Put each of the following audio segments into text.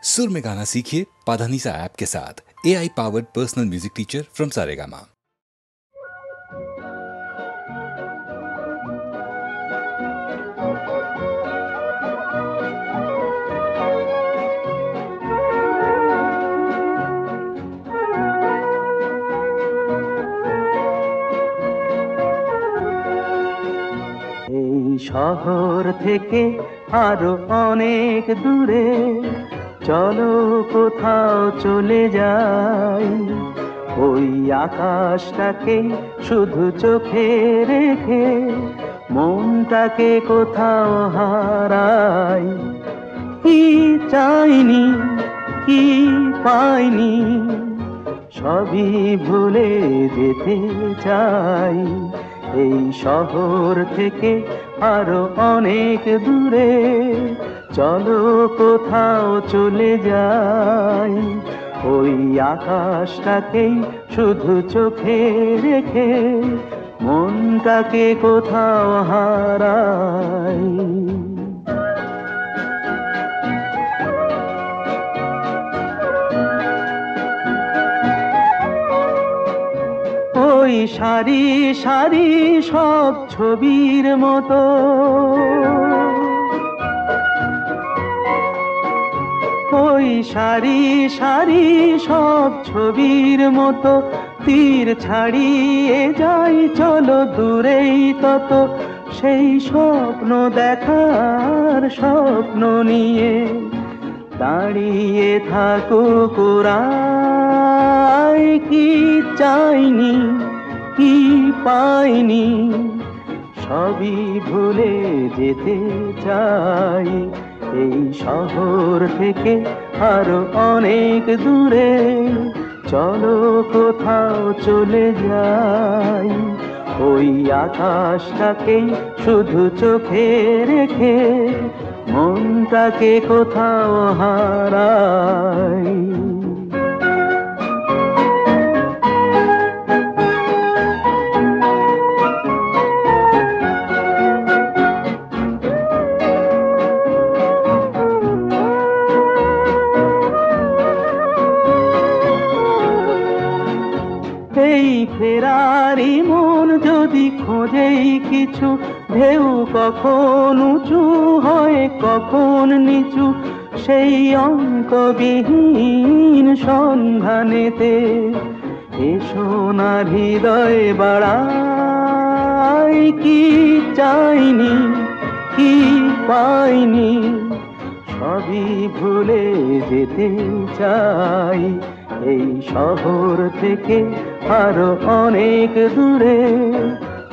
सुर में गाना सीखिए पाधानीसा ऐप के साथ। AI powered personal music teacher from Saregama. এই শহর থেকে আরো অনেক দূরে চলো কোথাও চলে যাই, ওই আকাশটাকে শুধু চোখে রেখে মনটাকে কোথাও হারাই। কি চাইনি কি পাইনি সবই ভুলে যেতে চাই, এই শহর থেকে আরো অনেক দূরে চলো কোথাও চলে যাই, ওই আকাশটাকেই শুধু চোখে রেখে মনটাকে কোথাও হারাই। ওই সারি সারি সব ছবির মতো ওই সারি সারি সব ছবির মতো তীর ছাড়িয়ে যাই চলো দূরেই তত, সেই স্বপ্ন দেখার স্বপ্ন নিয়ে দাঁড়িয়ে থাকুক ওরাই। কি চাইনি কি পাইনি সবই ভুলে যেতে চাই, এই শহর থেকে আরো অনেক দূরে চলো কোথাও চলে যাই, ওই আকাশটাকেই শুধু চোখে রেখে মনটাকে কোথাও হারাই। এই ফেরারি মন যদি খোঁজেই কিছু, ঢেউ কখন উঁচু হয় কখন নিচু, সেই অন্তবিহীন সন্ধানেতে এসো না হৃদয় বাড়াই। কি চাইনি কি পাইনি সবই ভুলে যেতে চাই, এই শহর থেকে আরো অনেক দূরে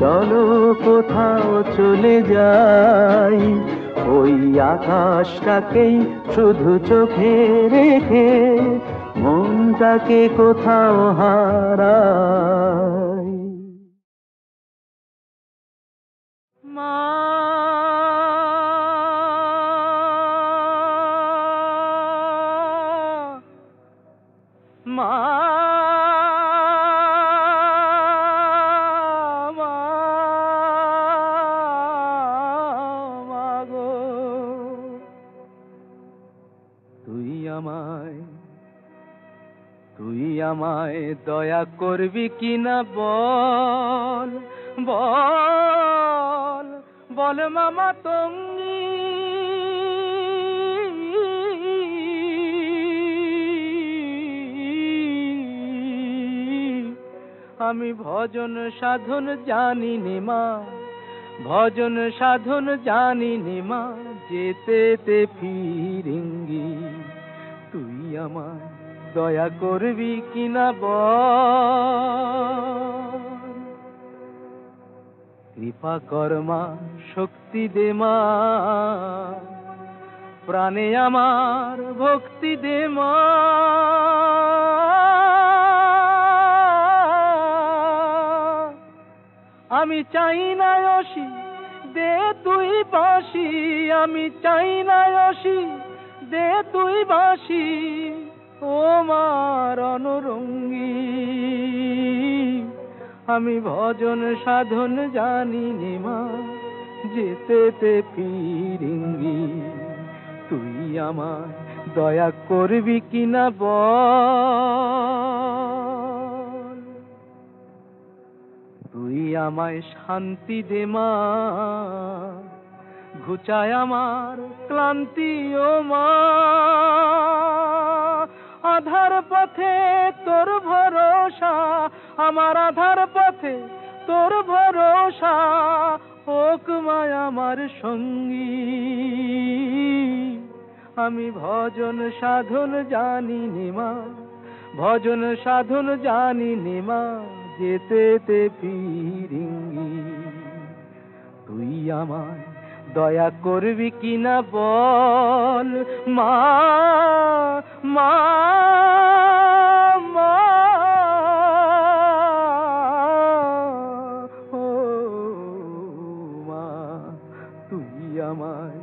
চলো কোথাও চলে যাই, ওই আকাশটাকেই শুধু চোখে রেখে মনটাকে কোথাও হারাই। মা মা গো, তুই আমায় দয়া করবি কিনা বল বল বল মামা তঙ্গী, আমি ভজন সাধন জানি নে মা, ভজন সাধন জানি নে মা, যেতে ফিরিঙ্গি, তুই আমায় দয়া করবি কিনা বল। কৃপা কর মা, শক্তি দে মা, প্রাণে আমার ভক্তি দে মা, আমি চাই না অসি দে তুই বাঁশি, আমি চাই না অসি দে তুই বাঁশি, ও মার অনুরঙ্গী, আমি ভজন সাধন জানি নে মা, যেতে ফিরিঙ্গি, তুই আমায় দয়া করবি কিনা বল। তুই আমায় শান্তি দে মা, ঘুচায় আমার ক্লান্তি ও মা। আধার পথে তোর ভরসা, আমার আধার পথে তোর ভরসা, হোক মায় আমার সঙ্গী। আমি ভজন সাধন জানি নে মা, ভজন সাধন জানি নে মা, যেতে ফিরিঙ্গি। তুই আমায় দয়া করবি কিনা বল মা, মা, মা, ও মা, তুই আমায়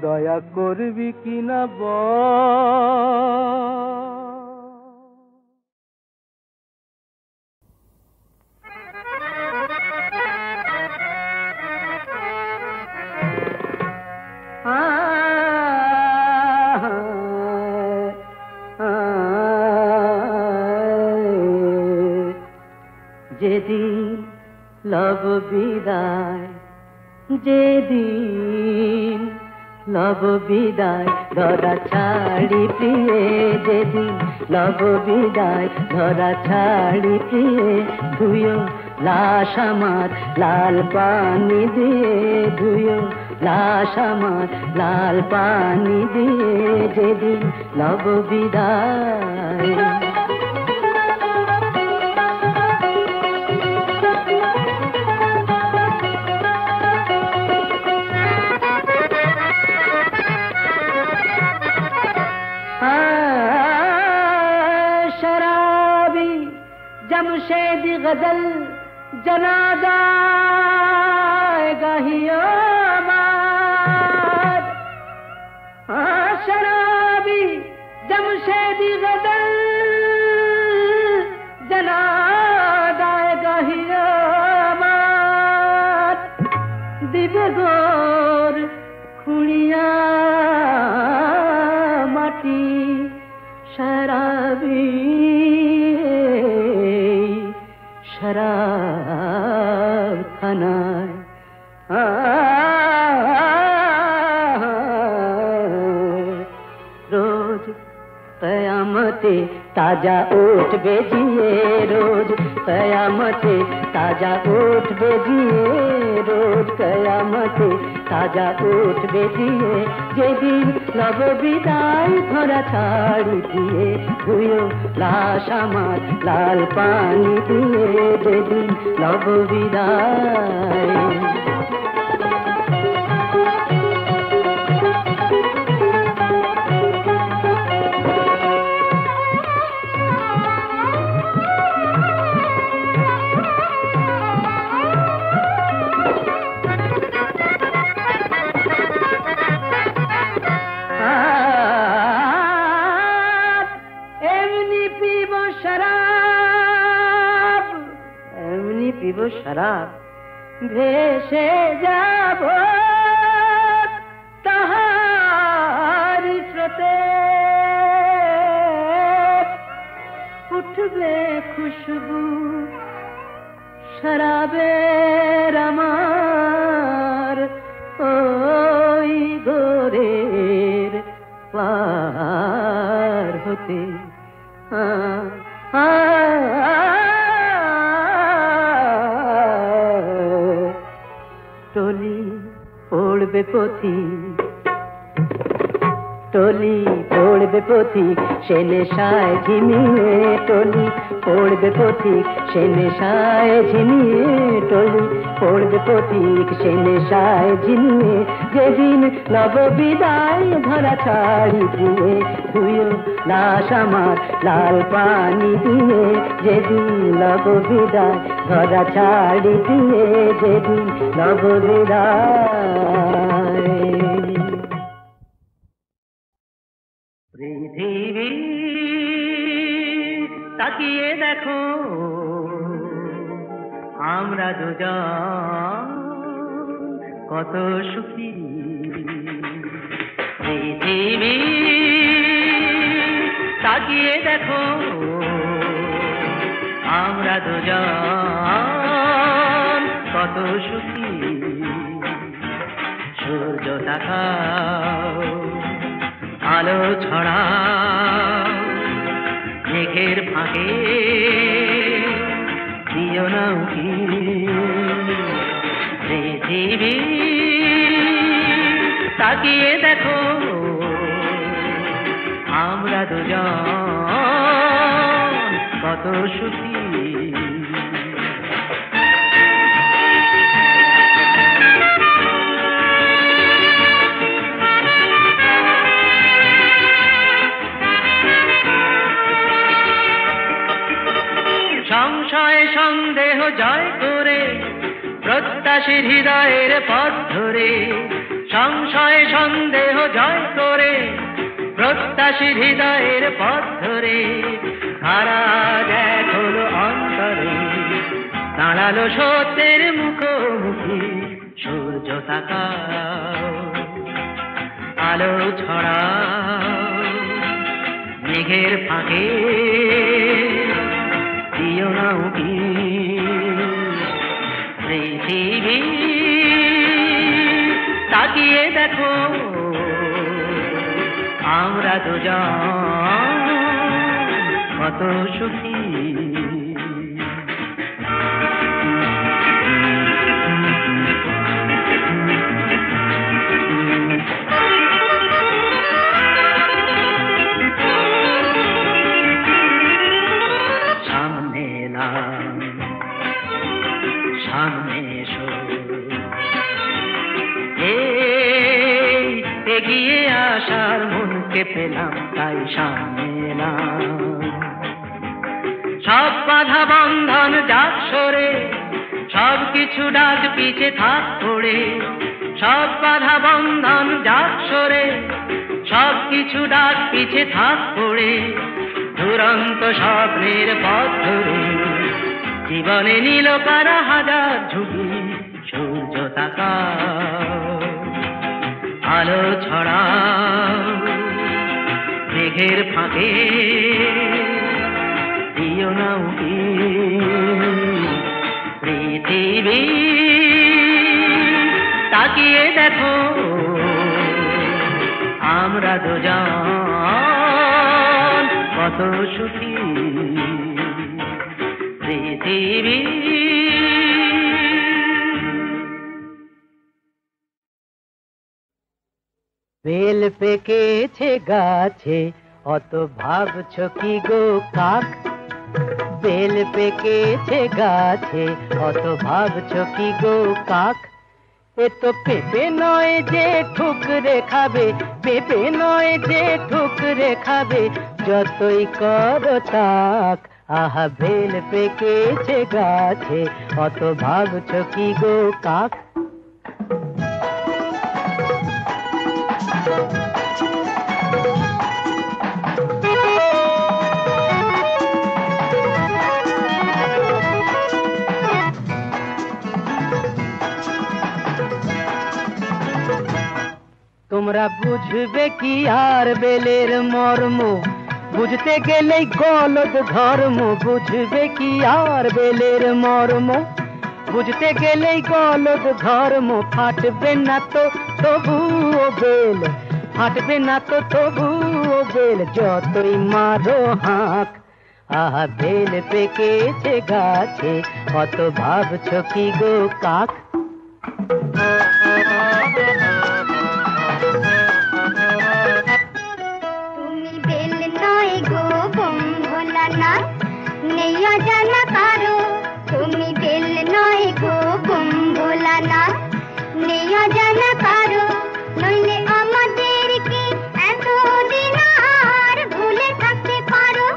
দয়া করবি কিনা বল। যেদিন লব বিদায়, যেদিন লব বিদায় ধরা ছাড়ি প্রিয়ে, যেদিন লব বিদায় ধরা ছাড়ি প্রিয়ে, ধুয়ো লাশ আমার লাল পানি দিয়ে, ধুয়ো লাশ আমার লাল পানি দিয়ে, যেদিন লব বিদায়। शराबी जमशेद गजल जनादा गाहियो मार, शराबी जमशेद गजल जनादा गाहियो मार, दिव्य गोर खुड़िया माटी शराबी शराब खानाয় रोज कयामते ताजा ओठ बेजिए, रोज कयामते ताजा ओठ बेजिए, रोज कयामते ताजा ओठ बेजिए, যেদিন লব বিদায় ধরা ছাড়ি দিয়ে, ধুয়ো লাশ আমার লাল পানি দিয়ে, যেদিন লব বিদায়। शराब ভেসে যাব তাহার স্রোতে, উঠবে খুশবু শরাবের আমার ওই গোরের পার হতে। टोली पड़बे पथी, टोली पड़बे पथी से नेशाय झिमिए, टोली पड़बे पथी से नेशाय झिमिए, टोली पड़बे पथी से नेशाय झिमिए, যেদিন লব বিদায় ধরা ছাড়ি দিয়ে, ধুয়ো লাশ আমার লাল পানি দিয়ে, যেদিন লব বিদায় ধরা ছাড়ি দিয়ে, যেদিন লব বিদায়। পৃথিবী তাকিয়ে দেখো আমরা দুজন কত সুখী। পৃথিবী তাকিয়ে দেখো আমরা দুজন কত সুখী। সূর্য তাকাও আলো ছড়াও মেঘের ফাঁকে দিও না উকি। পৃথিবী তাকিয়ে দেখো আমরা দুজন কত সুখী। সংশয় সন্দেহ জয় করে প্রত্যাশীর হৃদয়ের পথ ধরে, সংশয় সন্দেহ জয় করে প্রত্যাশীর হৃদয়ের পথ ধরে, হারা দেখ হলো অন্তরে দাঁড়ালো সত্যের মুখোমুখি। সূর্য তাকাও আলো ছড়াও মেঘের ফাঁকে দিও না উকি। পৃথিবী তাকিয়ে দেখো আমরা দুজন কত সুখী। সামনে এসো এগিয়ে আসার মনকে পেলাম তাই সামনে এলাম। সব বাধা বন্ধন যাক সরে সব কিছু ডাক পিছে থাক পড়ে, সব বাধা বন্ধন যাক সরে সব কিছু ডাক পিছে থাক পড়ে, দুরন্ত স্বপ্নের পথ ধরে জীবনে নীল কারা হাজার ঝুঁকি। সূর্য তাকাও আলো ছড়াও মেঘের ফাঁকে দিও না উকি। পৃথিবী তাকিয়ে দেখো আমরা দুজন কত সুখী। পৃথিবী বেল পেকেছে গাছে অত ভাবছো কি গো কাক? বেল পেকেছে গাছে অত ভাবছো কি গো কাক? এ তো পেঁপে নয় যে ঠুকরে খাবে, পেঁপে নয় যে ঠুকরে খাবে, যতই করো তাক। আহা বেল পেকেছে গাছে অত ভাবছো কি গো কাক? তোমরা বুঝবে কি আর বেলের মর্ম, বুঝতে গেলেই গলদ ধর্ম। বুঝবে কি আর বেলের মর্ম, বুঝতে গেলেই গলদ ধর্ম। ফাটবে না তো তবুও বেল, ফাটবে না তো তবুও বেল, যতই মারো হাঁক। আহা বেল পেকেছে গাছে অত ভাবছো কি গো কাক? তুমি বেল নয় গো বম্ভোলানা, নেই অজানা কারো। তুমি বেল নয় গো বম্ভোলানা, নেই অজানা কারো। নইলে আমাদেরকে এতদিন আর ভুলে থাকতে পারো।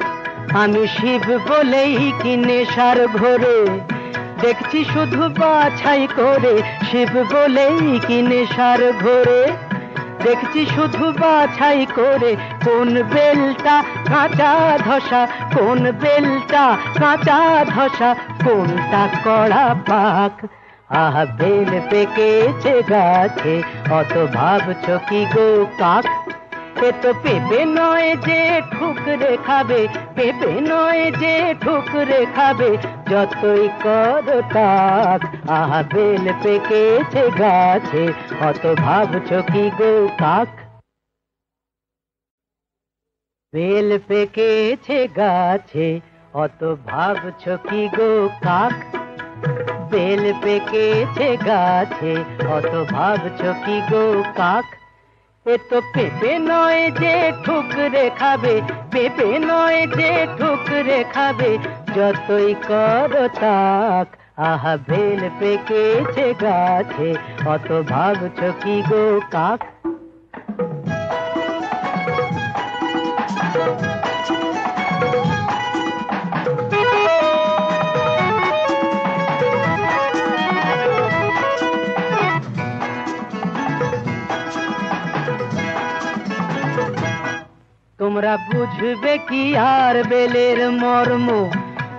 আমি শিব বলেই কি নেশার ঘোরে দেখছি শুধু বাছাই করে। শিব বলেই কি নেশার ঘোরে দেখছি শুধু বাছাই করে। কোন বেলটা কাঁচা ধসা, কোন বেলটা কাঁচা ধসা, কোনটা কড়া পাক। আহা বেল পেকেছে গাছে অত ভাবছো কি গো কাক? এ তো পেঁপে নয় যে ঠুকরে খাবে, পেঁপে নয় যে ঠুকরে খাবে, যতই করো তাক। আহা বেল পেকেছে গাছে, অত ভাবছো কি গো কাক? বেল পেকেছে গাছে, অত ভাবছো কি গো কাক? বেল পেকেছে গাছে, অত ভাবছো কি গো কাক? এ তো পেঁপে নয় যে ঠুকরে খাবে, পেঁপে নয় যে ঠুকরে খাবে, যতই করো তাক। আহা বেল পেকেছে গাছে, অত ভাবছো কি গো কাক? তোমরা বুঝবে কি আর বেলের মর্ম,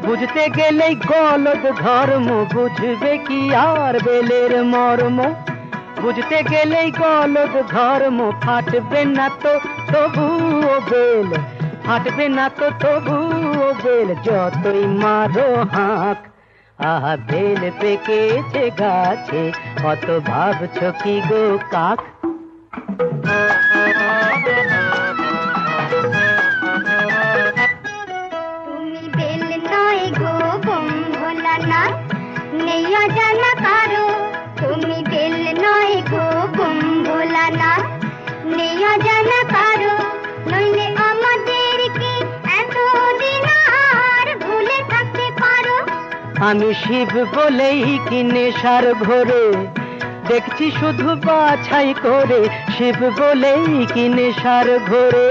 বুঝতে গেলেই গলদ ধর্ম। বুঝবে কি আর বেলের মর্ম, বুঝতে গেলেই গলদ ধর্ম। ফাটবে না তো তবুও বেল, ফাটবে না তো তবুও বেল, যতই মারো হাঁক। আহা বেল পেকেছে গাছে, অত ভাবছো কি গো কাক? তুমি বেল নয় গো বোম ভোলানাথ, নেই অজানা কারো। তুমি বেল নয় গো বোম ভোলানাথ, নেই অজানা কারো। নইলে আমাদেরকে এতদিন আর ভুলে থাকতে পারো। আমি শিব বলেই কি নেশার ঘোরে, দেখছি শুধু বাছাই করে। শিব বলেই কি নেশার ঘোরে,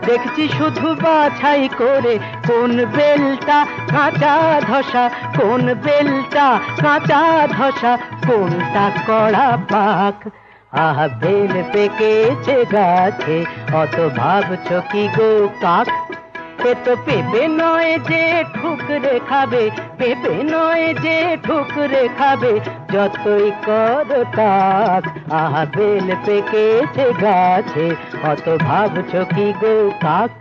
দেখছি শুধু বাছাই করে। কোন বেলটা কাঁচা ধসা, কোন বেলটা কাঁচা ধসা, কোনটা কড়া পাক। আহা বেল পেকেছে গাছে, অত ভাবছো কি গো কাক? এ তো পেঁপে নয় যে ঠুকরে খাবে, পেঁপে নয় যে ঠুকরে খাবে, যতই করো তাক। আহা বেল পেকেছে গাছে, অত ভাবছো কি গো কাক?